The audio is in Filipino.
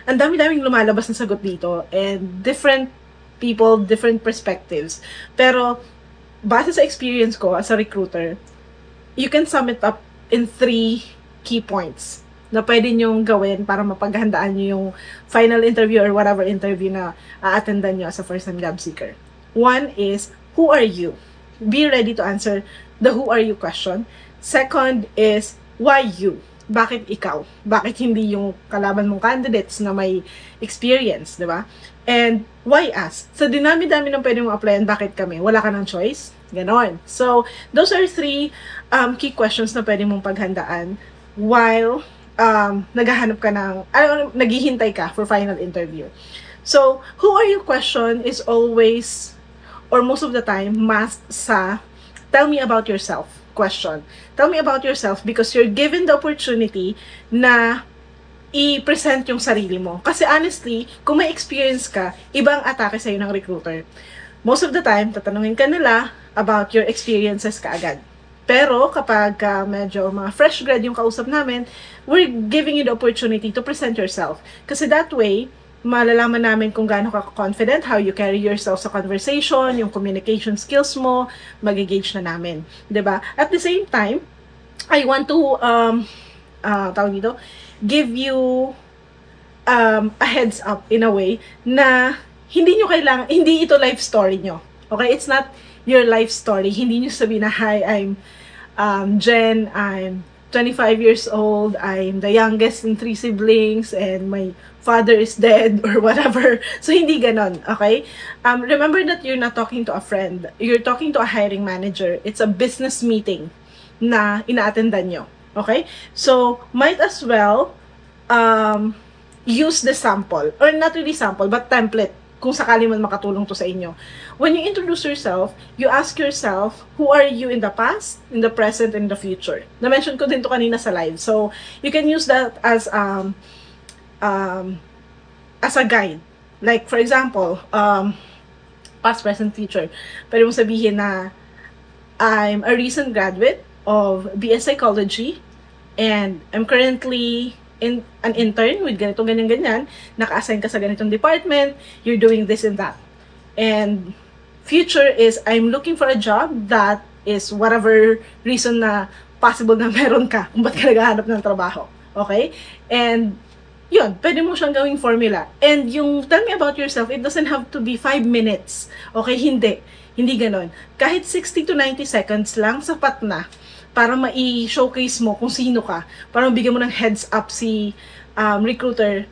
ang dami-daming lumalabas na sagot dito and different people, different perspectives. Pero, base sa experience ko as a recruiter, you can sum it up in 3 key points na pwede nyong gawin para mapaghandaan nyo yung final interview or whatever interview na a-attendan nyo as a first-time job seeker. One is, who are you? Be ready to answer the who are you question. Second is, why you? Bakit ikaw? Bakit hindi yung kalaban mong candidates na may experience, di ba? And why us? Sa dinami-dami ng pwede mong applyan, bakit kami? Wala ka ng choice? Ganon. So, those are 3 key questions na pwede mong paghandaan while naghahanap ka ng, naghihintay ka for final interview. So, who are you question is always, or most of the time, must sa tell me about yourself question. Tell me about yourself because you're given the opportunity na i-present yung sarili mo. Kasi honestly, kung may experience ka, ibang atake sa'yo ng recruiter. Most of the time, tatanungin ka nila about your experiences kaagad. Pero kapag medyo mga fresh grad yung kausap namin, we're giving you the opportunity to present yourself. Kasi that way, malalaman namin kung gaano ka confident, how you carry yourself sa conversation, yung communication skills mo, mag-gauge na namin. 'Di ba? At the same time, I want to, tawag dito, give you a heads up in a way na hindi ito life story nyo. Okay? It's not your life story. Hindi nyo sabihin na, hi, I'm Jen, I'm 25 years old, I'm the youngest in 3 siblings, and my father is dead, or whatever. So, hindi ganon, okay? Remember that you're not talking to a friend. You're talking to a hiring manager. It's a business meeting na ina-attendan nyo, okay? So, might as well use the sample, or not really sample, but template, kung sakali man makatulong to sa inyo. When you introduce yourself, you ask yourself, who are you in the past, in the present, and the future? Na-mention ko din to kanina sa live. So, you can use that as a guide. Like, for example, past, present, future. Pwede mong sabihin na, I'm a recent graduate of BS Psychology, and I'm currently an intern with ganitong ganyan-ganyan, naka-assign ka sa ganitong department, you're doing this and that. And future is, I'm looking for a job that is whatever reason na possible na meron ka kung ba't ka naghahanap ng trabaho. Okay? And yun, pwede mo siyang gawing formula. And yung tell me about yourself, it doesn't have to be 5 minutes. Okay? Hindi ganon. Kahit 60 to 90 seconds lang, sapat na para ma-showcase mo kung sino ka, para mabigyan mo ng heads up si recruiter